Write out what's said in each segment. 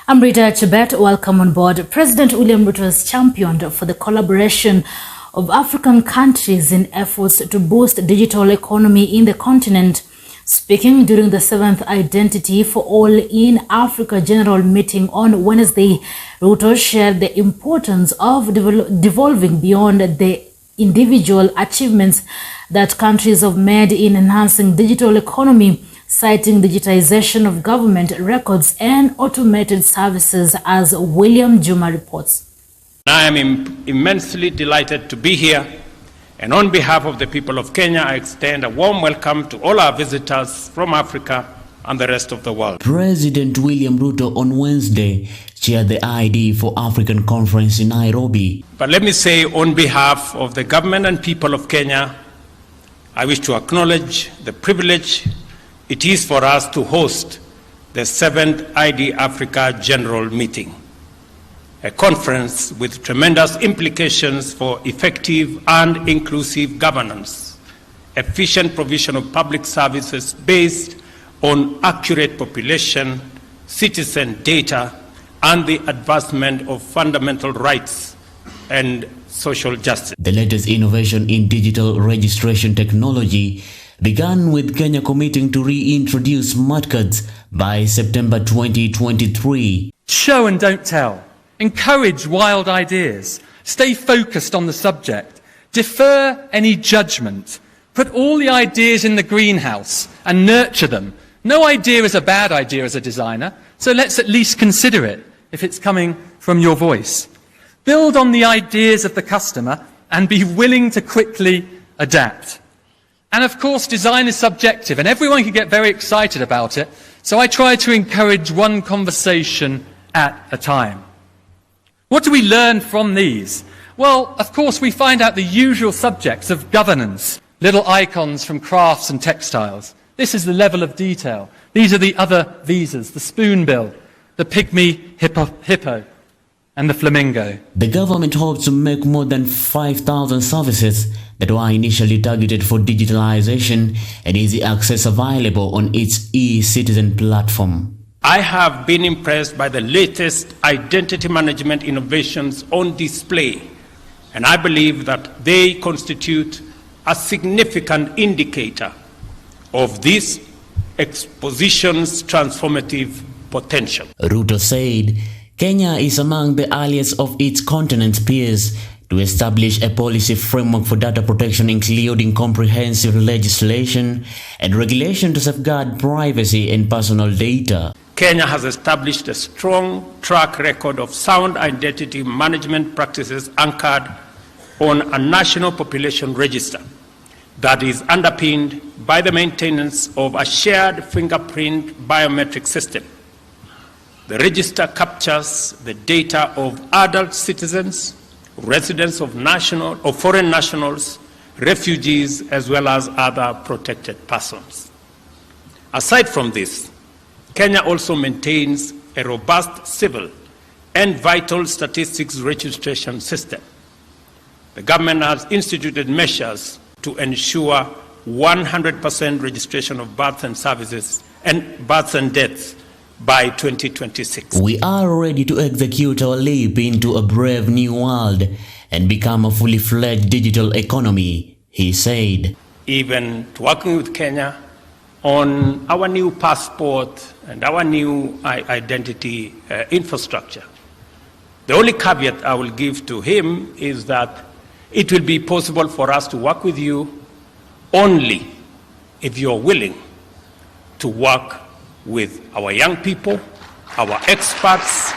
I'm Rita Chebet. Welcome on board. President William Ruto has championed for the collaboration of African countries in efforts to boost digital economy in the continent. Speaking during the 7th Identity for All in Africa General Meeting on Wednesday, Ruto shared the importance of devolving beyond the individual achievements that countries have made in enhancing digital economy, citing digitization of government records and automated services, as William Juma reports. I am immensely delighted to be here, and on behalf of the people of Kenya, I extend a warm welcome to all our visitors from Africa and the rest of the world. President William Ruto on Wednesday chaired the ID4 African Conference in Nairobi. But let me say, on behalf of the government and people of Kenya, I wish to acknowledge the privilege it is for us to host the 7th ID Africa General Meeting, a conference with tremendous implications for effective and inclusive governance, efficient provision of public services based on accurate population, citizen data, and the advancement of fundamental rights and social justice. The latest innovation in digital registration technology began with Kenya committing to reintroduce smart cards by September 2023. Show and don't tell. Encourage wild ideas. Stay focused on the subject. Defer any judgment. Put all the ideas in the greenhouse and nurture them. No idea is a bad idea as a designer, so let's at least consider it if it's coming from your voice. Build on the ideas of the customer and be willing to quickly adapt. And of course, design is subjective and everyone can get very excited about it, so I try to encourage one conversation at a time. What do we learn from these? Well, of course, we find out the usual subjects of governance, little icons from crafts and textiles. This is the level of detail. These are the other visas, the spoonbill, the pygmy hippo, and the flamingo. The government hopes to make more than 5,000 services that were initially targeted for digitalization and easy access available on its e-citizen platform. I have been impressed by the latest identity management innovations on display, and I believe that they constitute a significant indicator of this exposition's transformative potential. Ruto said Kenya is among the earliest of its continent's peers to establish a policy framework for data protection, including comprehensive legislation and regulation to safeguard privacy and personal data. Kenya has established a strong track record of sound identity management practices anchored on a national population register that is underpinned by the maintenance of a shared fingerprint biometric system. The register captures the data of adult citizens, residents of national or foreign nationals, refugees, as well as other protected persons. Aside from this, Kenya also maintains a robust civil and vital statistics registration system. The government has instituted measures to ensure 100% registration of births and services and births and deaths by 2026. We are ready to execute our leap into a brave new world and become a fully fledged digital economy, he said. Even working with Kenya on our new passport and our new identity infrastructure. The only caveat I will give to him is that it will be possible for us to work with you only if you're willing to work with our young people, our experts,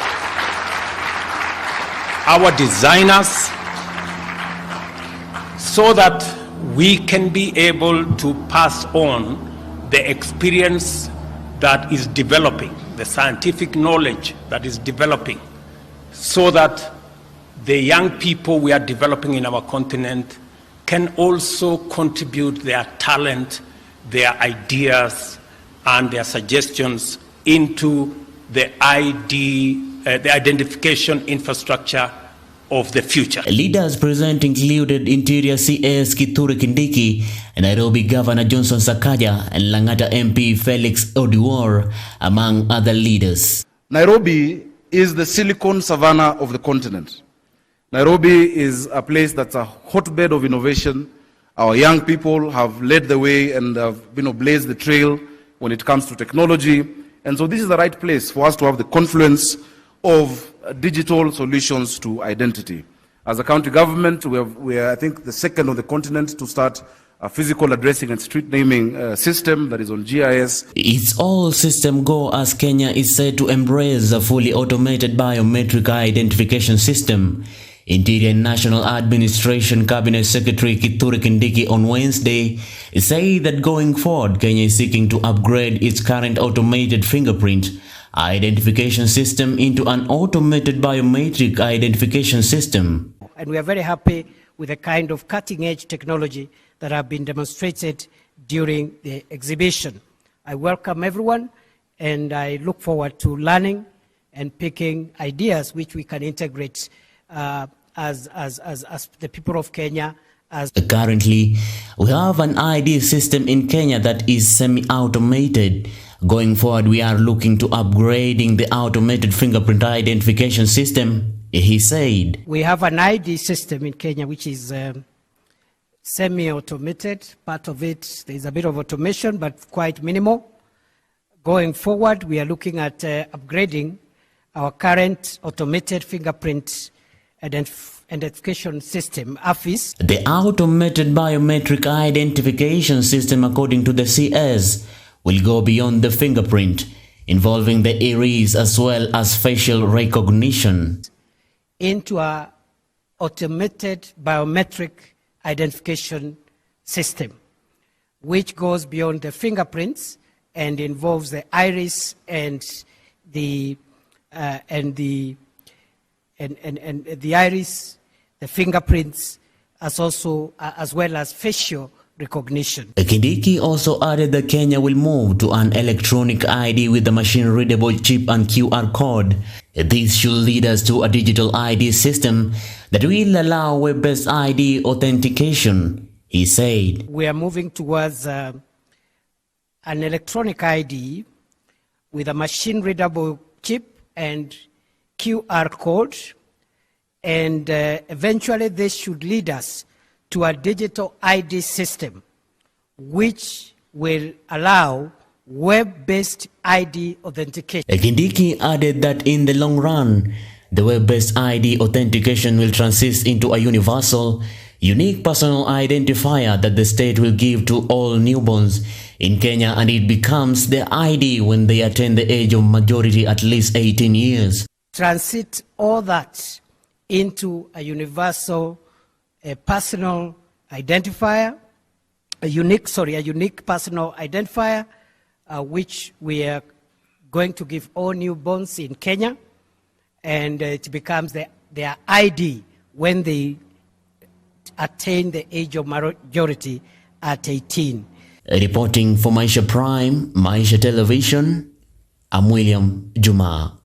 our designers, so that we can be able to pass on the experience that is developing, the scientific knowledge that is developing, so that the young people we are developing in our continent can also contribute their talent, their ideas, and their suggestions into the identification infrastructure of the future. Leaders present included Interior CS Kithure Kindiki, Nairobi Governor Johnson Sakaja, and Lang'ata MP Felix Odiwuor, among other leaders. Nairobi is the silicon savannah of the continent. Nairobi is a place that's a hotbed of innovation. Our young people have led the way and have blazed the trail when it comes to technology. And so this is the right place for us to have the confluence of digital solutions to identity. As a county government, we are, I think, the second on the continent to start a physical addressing and street naming system that is on GIS. It's all system go as Kenya is set to embrace a fully automated biometric identification system. Interior and National Administration Cabinet Secretary Kithure Kindiki on Wednesday said that going forward, Kenya is seeking to upgrade its current automated fingerprint identification system into an automated biometric identification system. And we are very happy with the kind of cutting-edge technology that have been demonstrated during the exhibition. I welcome everyone, and I look forward to learning and picking ideas which we can integrate as the people of Kenya. Currently, we have an ID system in Kenya that is semi-automated. Going forward, we are looking to upgrading the automated fingerprint identification system, he said. We have an ID system in Kenya which is semi-automated. Part of it, there is a bit of automation, but quite minimal. Going forward, we are looking at upgrading our current automated fingerprint identification system, AFIS. The automated biometric identification system, according to the CS, will go beyond the fingerprint, involving the iris as well as facial recognition. Into a automated biometric identification system, which goes beyond the fingerprints and involves the iris and the iris, the fingerprints, as well as facial recognition. Kindiki also added that Kenya will move to an electronic ID with a machine-readable chip and QR code. This should lead us to a digital ID system that will allow web-based ID authentication, he said. We are moving towards an electronic ID with a machine-readable chip and QR code, and eventually this should lead us to a digital ID system which will allow web-based ID authentication. Kindiki added that in the long run, the web-based ID authentication will transit into a universal, unique personal identifier that the state will give to all newborns in Kenya, and it becomes their ID when they attain the age of majority, at least 18 years. Transit all that into a universal personal identifier, a unique personal identifier, which we are going to give all newborns in Kenya, and it becomes their ID when they attain the age of majority at 18. Reporting for Maisha Prime, Maisha Television, I'm William Juma.